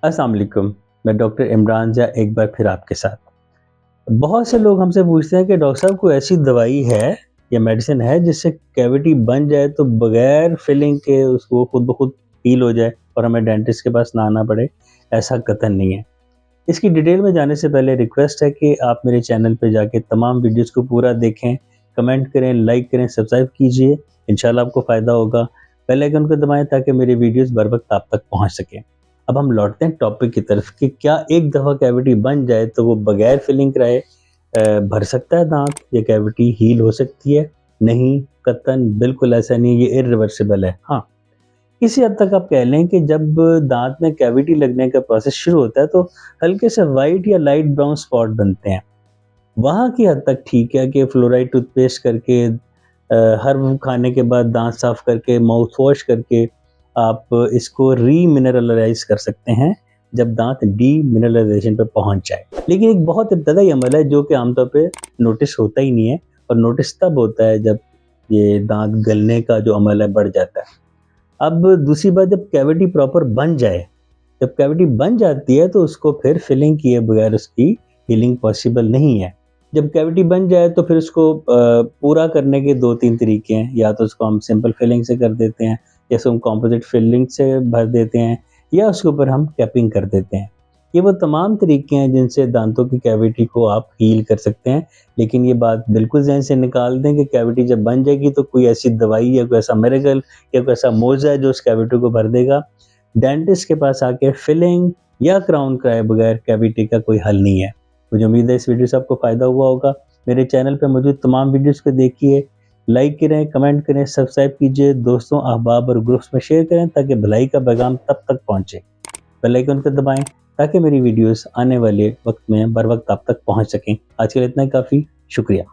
अस्सलाम वालेकुम। मैं डॉक्टर इमरान जा एक बार फिर आपके साथ। बहुत से लोग हमसे पूछते हैं कि डॉक्टर साहब कोई ऐसी दवाई है या मेडिसिन है जिससे कैविटी बन जाए तो बगैर फिलिंग के उसको खुद ब खुद हील हो जाए और हमें डेंटिस्ट के पास ना आना पड़े? ऐसा कतई नहीं है। इसकी डिटेल में जाने से पहले रिक्वेस्ट है कि आप मेरे चैनल पे जाके तमाम वीडियोज़ को पूरा देखें, कमेंट करें, लाइक करें, सब्सक्राइब कीजिए। इंशाल्लाह आपको फ़ायदा होगा। बेल आइकन को दबाएँ ताकि मेरी वीडियोज़ बर वक़्त आप तक पहुँच सकें। अब हम लौटते हैं टॉपिक की तरफ कि क्या एक दफ़ा कैविटी बन जाए तो वो बगैर फिलिंग कराए भर सकता है दाँत या कैविटी हील हो सकती है? नहीं, कतई बिल्कुल ऐसा नहीं है, ये इर्रिवर्सिबल है। हाँ, किसी हद तक आप कह लें कि जब दाँत में कैविटी लगने का प्रोसेस शुरू होता है तो हल्के से व्हाइट या लाइट ब्राउन स्पॉट बनते हैं। वहाँ की हद तक ठीक है कि फ्लोराइड टूथपेस्ट करके हर वो खाने के बाद दाँत साफ़ करके, माउथ वॉश करके आप इसको रीमिनरलाइज़ कर सकते हैं, जब दाँत डीमिनरलाइज़ेशन पे पहुँच जाए। लेकिन एक बहुत इब्तदाई अमल है जो कि आमतौर पे नोटिस होता ही नहीं है और नोटिस तब होता है जब ये दाँत गलने का जो अमल है बढ़ जाता है। अब दूसरी बात, जब कैविटी प्रॉपर बन जाए, जब कैविटी बन जाती है तो उसको फिर फिलिंग किए बगैर उसकी हीलिंग पॉसिबल नहीं है। जब कैविटी बन जाए तो फिर उसको पूरा करने के 2-3 तरीके हैं। या तो उसको हम सिंपल फिलिंग से कर देते हैं, या उसको हम कंपोजिट फिलिंग से भर देते हैं, या उसके ऊपर हम कैपिंग कर देते हैं। ये वो तमाम तरीके हैं जिनसे दांतों की कैविटी को आप हील कर सकते हैं। लेकिन ये बात बिल्कुल ज़हन से निकाल दें कि कैविटी जब बन जाएगी तो कोई ऐसी दवाई या कोई ऐसा मिरेकल या कोई ऐसा मोज़ा है जो उस कैविटी को भर देगा। डेंटिस्ट के पास आके फिलिंग या क्राउन कराए बगैर कैविटी का कोई हल नहीं है। मुझे उम्मीद है इस वीडियो से आपको फ़ायदा हुआ होगा। मेरे चैनल पे मौजूद तमाम वीडियोज़ को देखिए, लाइक करें, कमेंट करें, सब्सक्राइब कीजिए, दोस्तों, अहबाब और ग्रुप्स में शेयर करें ताकि भलाई का पैगाम तब तक पहुँचे। बेल आइकन को दबाएँ ताकि मेरी वीडियोज़ आने वाले वक़्त में बर वक़्त आप तक पहुँच सकें। आज के लिए इतना ही काफ़ी, शुक्रिया।